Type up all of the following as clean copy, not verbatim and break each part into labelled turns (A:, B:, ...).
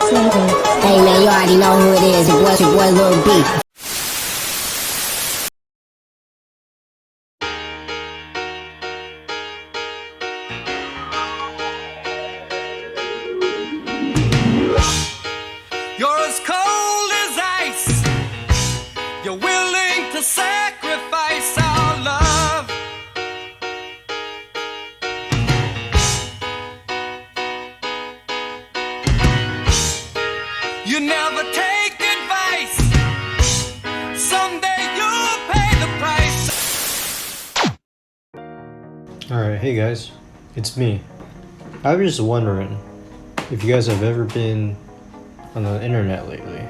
A: Hey man, you already know who it is. Your boy Lil B.
B: You're as cold as ice. You're willing to sacrifice our love. You never take advice. Someday you'll pay the price.
C: Alright, hey guys, it's me. I was just wondering if you guys have ever been on the internet lately.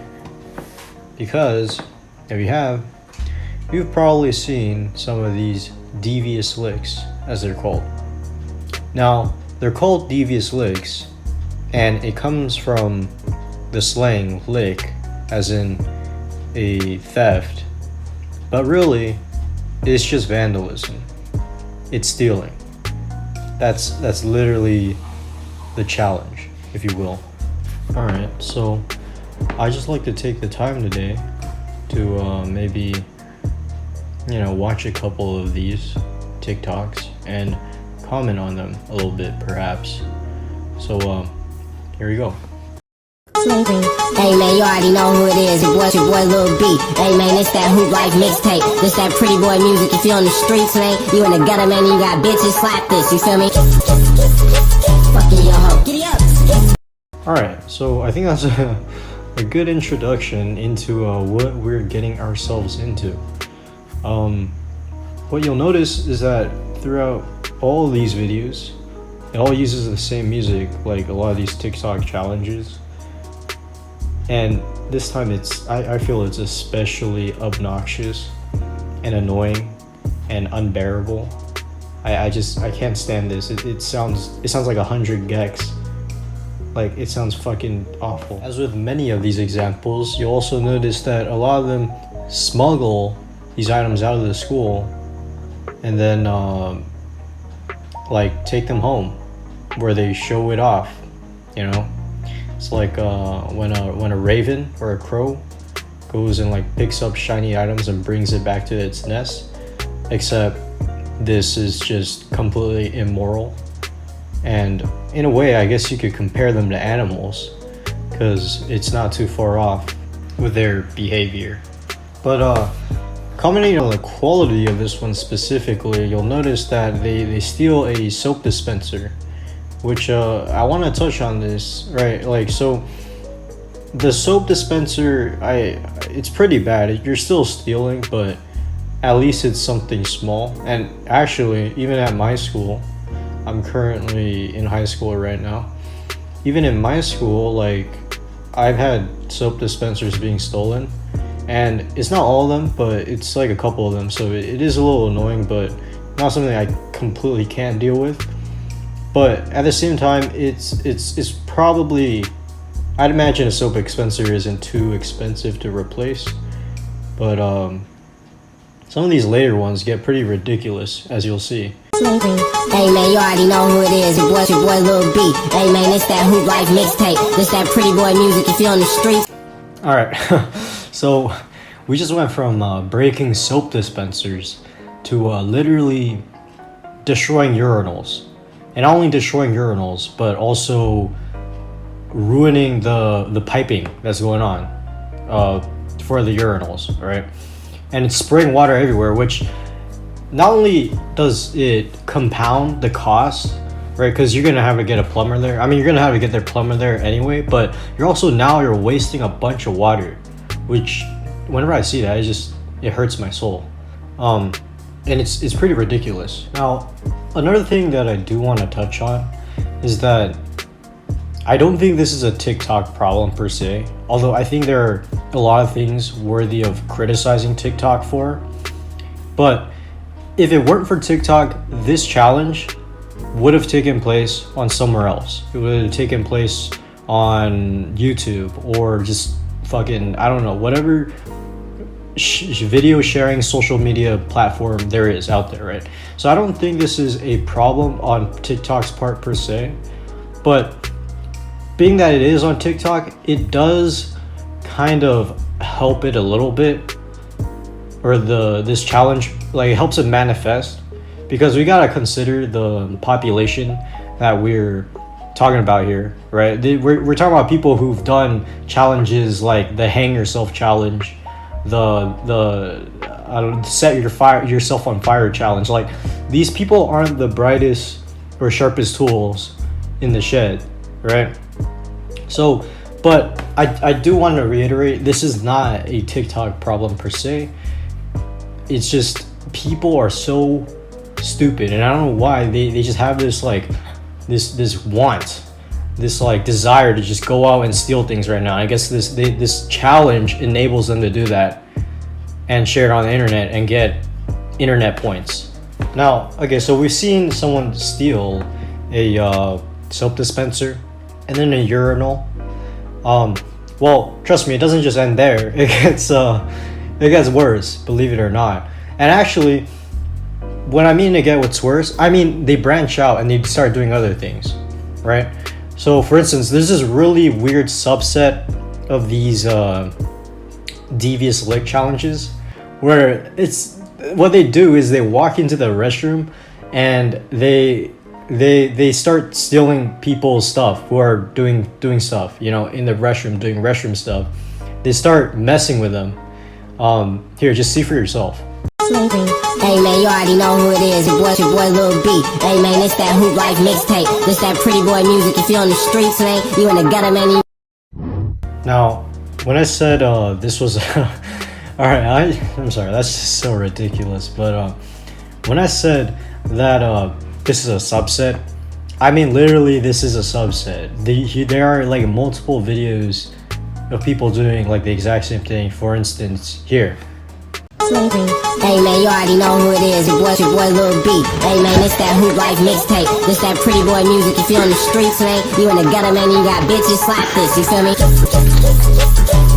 C: Because if you have, you've probably seen some of these devious licks, as they're called. Now, they're called devious licks, and it comes from the slang lick, as in a theft, but really it's just vandalism. It's stealing. That's literally the challenge, if you will. Alright, so I just like to take the time today to maybe, watch a couple of these TikToks and comment on them a little bit, perhaps. So here we go.
A: Hey man, you already know who it is. Your boy Lil B. Hey man, it's that Hoop Life mixtape. This that pretty boy music. If you on the streets, man, you in the gutter, man, you got bitches, slap this. You feel me? Fucking your hoe. Giddy up.
C: Alright, so I think that's a good introduction into what we're getting ourselves into. What you'll notice is that throughout all of these videos, it all uses the same music, like a lot of these TikTok challenges. And this time I feel it's especially obnoxious and annoying and unbearable. I can't stand this. It sounds like 100 gex. Like, it sounds fucking awful. As with many of these examples, you'll also notice that a lot of them smuggle these items out of the school and then like take them home where they show it off, It's like when a raven or a crow goes and like picks up shiny items and brings it back to its nest, except this is just completely immoral. And in a way, I guess you could compare them to animals, because it's not too far off with their behavior. But commenting on the quality of this one specifically, you'll notice that they steal a soap dispenser, which I want to touch on this, right? Like, so the soap dispenser, it's pretty bad. You're still stealing, but at least it's something small. And actually, even at my school, I'm currently in high school right now. Even in my school, like, I've had soap dispensers being stolen, and it's not all of them, but it's like a couple of them. So it is a little annoying, but not something I completely can't deal with. But at the same time, it's probably, I'd imagine a soap dispenser isn't too expensive to replace, but some of these later ones get pretty ridiculous, as you'll see.
A: Hey man, you already know who it is. Your boy Lil B. Hey man, it's that Hoop Life mixtape. This that pretty boy music. If you on the streets.
C: Alright, so we just went from breaking soap dispensers to literally destroying urinals. And not only destroying urinals, but also ruining the piping that's going on for the urinals, right? And it's spraying water everywhere, which not only does it compound the cost, right? Because you're gonna have to get a plumber there. I mean, you're gonna have to get their plumber there anyway, but you're wasting a bunch of water, which whenever I see that, it hurts my soul. And it's pretty ridiculous. Now, another thing that I do want to touch on is that I don't think this is a TikTok problem per se, although I think there are a lot of things worthy of criticizing TikTok for. But if it weren't for TikTok, this challenge would have taken place on somewhere else. It would have taken place on YouTube or just fucking, I don't know, whatever video sharing social media platform there is out there, right? So I don't think this is a problem on TikTok's part per se, but being that it is on TikTok, it does kind of help it a little bit, or this challenge, like, it helps it manifest, because we gotta consider the population that we're talking about here, right? We're talking about people who've done challenges like the hang yourself challenge, the set yourself on fire challenge. Like, these people aren't the brightest or sharpest tools in the shed, right? So, but I do want to reiterate, this is not a TikTok problem per se. It's just people are so stupid, and I don't know why they just have this like this want, this like desire to just go out and steal things right now. I guess this challenge enables them to do that and share it on the internet and get internet points. Now, okay, so we've seen someone steal a soap dispenser and then a urinal. Well, trust me, it doesn't just end there. It gets worse, believe it or not. And actually, when I mean to get what's worse, I mean they branch out and they start doing other things, right? So for instance, there's this really weird subset of these devious lick challenges, where it's what they do is they walk into the restroom and they start stealing people's stuff who are doing stuff, you know, in the restroom, doing restroom stuff. They start messing with them. Here, just see for yourself.
A: Hey man, you already know who it is. Your boy Lil B. Hey man, it's that Hoop Life mixtape. This that pretty boy music. If you on the streets, man, you in the gutter, man.
C: Now, when I said this was alright, I'm sorry, that's just so ridiculous. But when I said that this is a subset, I mean literally this is a subset. There are like multiple videos of people doing like the exact same thing. For instance, here.
A: Hey man, you already know who it is. Your boy Lil B. Hey man, it's that Hoop Life mixtape. This that pretty boy music. If you on the streets, man, you in the gutter, man. You got bitches, slap this. You feel me?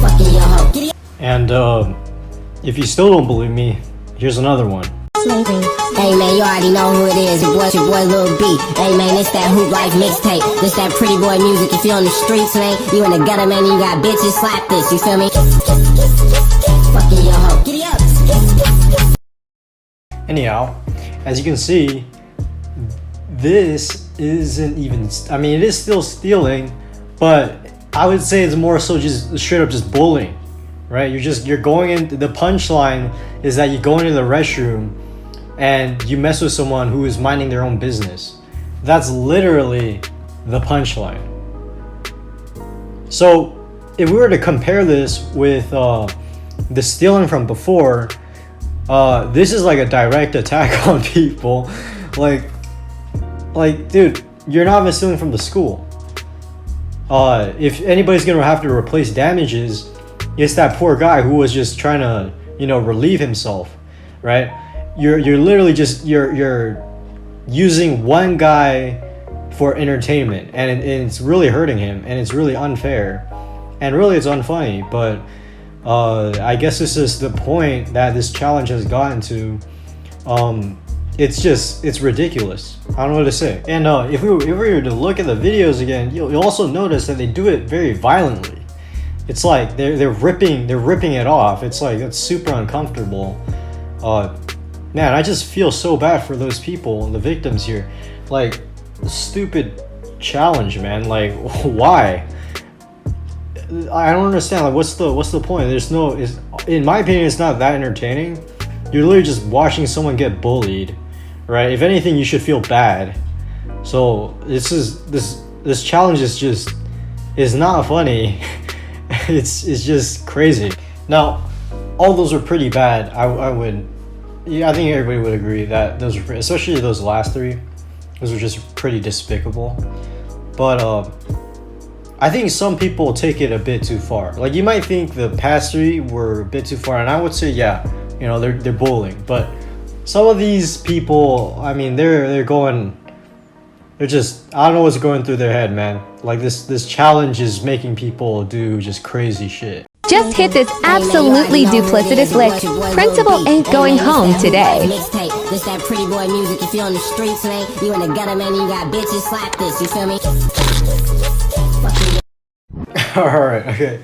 A: Fucking your hoe.
C: And if you still don't believe me, here's another one.
A: Hey man, you already know who it is. Your boy Lil B. Hey man, it's that Hoop Life mixtape. This that pretty boy music. If you on the streets, man, you in the gutter, man. You got bitches, slap this. You feel me? Fucking your hoe. Giddy up.
C: Anyhow, as you can see, this isn't even, I mean, it is still stealing, but I would say it's more so just straight up just bullying, right? You're going in, the punchline is that you go into the restroom and you mess with someone who is minding their own business. That's literally the punchline. So if we were to compare this with the stealing from before, this is like a direct attack on people. Like dude, you're not even stealing from the school. If anybody's gonna have to replace damages, it's that poor guy who was just trying to, you know, relieve himself, right? You're literally just you're using one guy for entertainment, and it's really hurting him, and it's really unfair, and really it's unfunny. But I guess this is the point that this challenge has gotten to. It's ridiculous. I don't know what to say. And if we were to look at the videos again, you'll also notice that they do it very violently. It's like they're ripping it off. It's like, it's super uncomfortable. Man, I just feel so bad for those people, the victims here. Like, stupid challenge, man. Like, why? I don't understand. Like, what's the point? In my opinion, it's not that entertaining. You're literally just watching someone get bullied, right? If anything, you should feel bad. So this challenge is not funny. it's just crazy. Now, all those are pretty bad. I think everybody would agree that those were, especially those last three, those were just pretty despicable. But I think some people take it a bit too far. Like, you might think the past three were a bit too far, and I would say, yeah, you know, they're bullying. But some of these people, I mean, they're just, I don't know what's going through their head, man. Like, this challenge is making people do just crazy shit.
D: Just hit this absolutely duplicitous lick. Principal ain't going home today.
A: This that pretty boy music. If you on the streets, man, you in the gutter, man, you got bitches, slap this. You feel me? Fucking
C: All right, okay.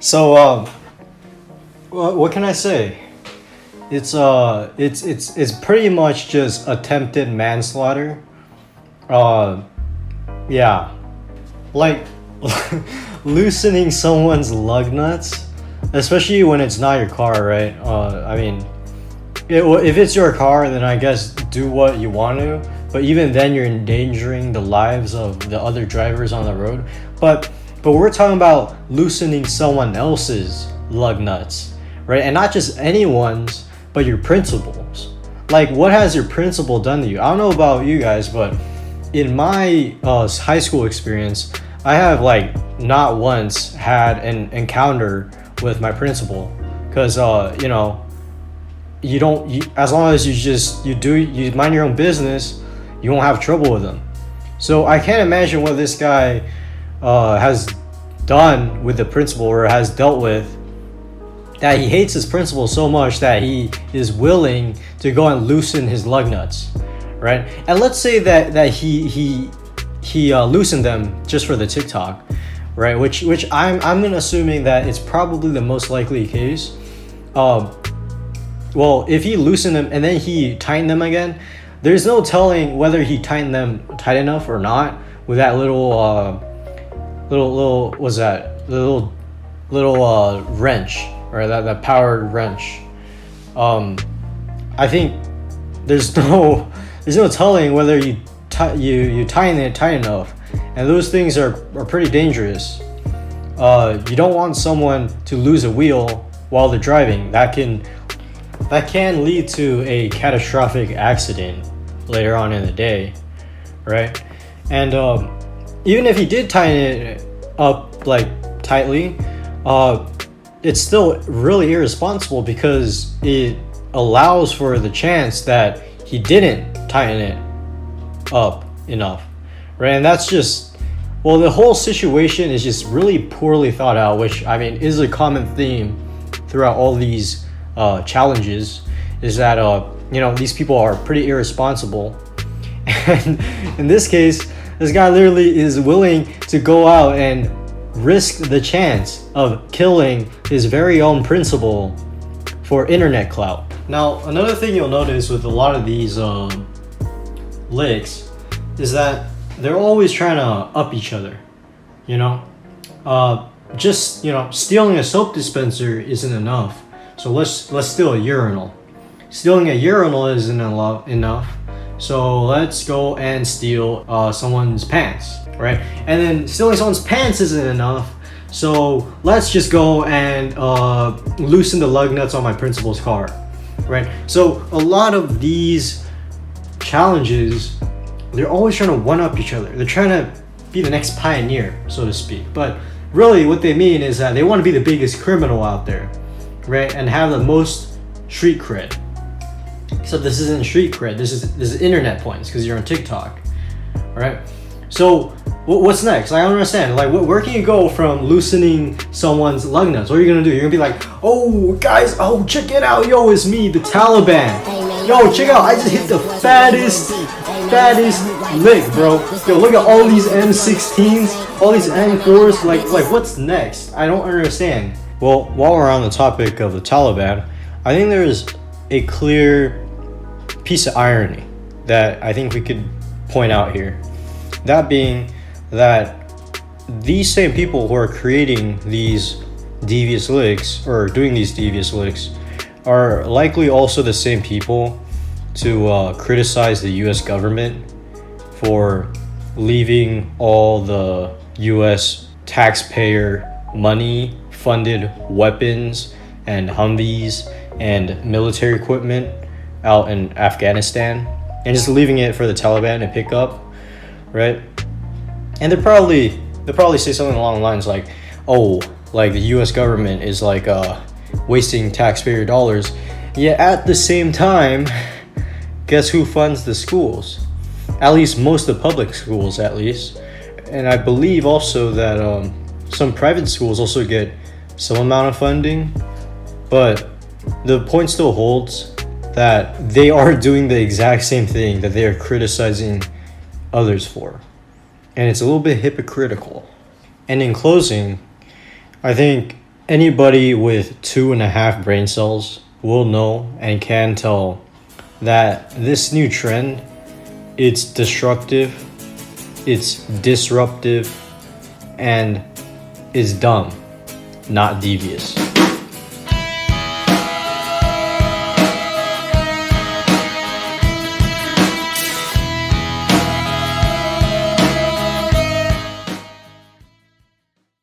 C: So, what can I say? It's pretty much just attempted manslaughter. Yeah, like loosening someone's lug nuts, especially when it's not your car, right? I mean, if it's your car, then I guess do what you want to. But even then, you're endangering the lives of the other drivers on the road. But we're talking about loosening someone else's lug nuts, right? And not just anyone's, but your principal's. Like, what has your principal done to you? I don't know about you guys, but in my high school experience, I have like not once had an encounter with my principal, because you know, as long as you mind your own business, you won't have trouble with them. So I can't imagine what this guy has done with the principal, or has dealt with, that he hates his principal so much that he is willing to go and loosen his lug nuts, right? And let's say that he loosened them just for the TikTok, right? Which I'm gonna assuming that it's probably the most likely case. Well, if he loosened them and then he tightened them again, there's no telling whether he tightened them tight enough or not with that little wrench, right? That powered wrench. I think there's no telling whether you tighten it tight enough, and those things are pretty dangerous. You don't want someone to lose a wheel while they're driving. That can lead to a catastrophic accident later on in the day, right? And even if he did tighten it up like tightly, it's still really irresponsible, because it allows for the chance that he didn't tighten it up enough, right? And that's just, well, the whole situation is just really poorly thought out, which I mean is a common theme throughout all these challenges, is that you know, these people are pretty irresponsible. And in this case, this guy literally is willing to go out and risk the chance of killing his very own principal for internet clout. Now, another thing you'll notice with a lot of these licks is that they're always trying to up each other, you know? Just, you know, stealing a soap dispenser isn't enough, so let's steal a urinal. Stealing a urinal isn't enough, so let's go and steal someone's pants, right? And then stealing someone's pants isn't enough, so let's just go and loosen the lug nuts on my principal's car, right? So a lot of these challenges, they're always trying to one-up each other. They're trying to be the next pioneer, so to speak. But really what they mean is that they want to be the biggest criminal out there, right? And have the most street cred. Except this isn't street cred, this is internet points, because you're on TikTok, right? So what's next? I don't understand. Like, where can you go from loosening someone's lug nuts? What are you gonna do? You're gonna be like, oh guys, oh check it out, yo, it's me, the Taliban. Yo, check out, I just hit the fattest lick, bro. Yo, look at all these M16s, all these M4s. Like what's next? I don't understand. Well, while we're on the topic of the Taliban, I think there's a clear piece of irony that I think we could point out here. That being that these same people who are creating these devious licks, or doing these devious licks, are likely also the same people to criticize the US government for leaving all the US taxpayer money funded weapons and Humvees and military equipment out in Afghanistan, and just leaving it for the Taliban to pick up, right? And they'll probably say something along the lines like, oh, like the US government is like wasting taxpayer dollars. Yet at the same time, guess who funds the schools? At least most of the public schools, at least. And I believe also that some private schools also get some amount of funding, but the point still holds that they are doing the exact same thing that they are criticizing others for. And it's a little bit hypocritical. And in closing, I think anybody with 2.5 brain cells will know and can tell that this new trend, it's destructive, it's disruptive, and is dumb, not devious.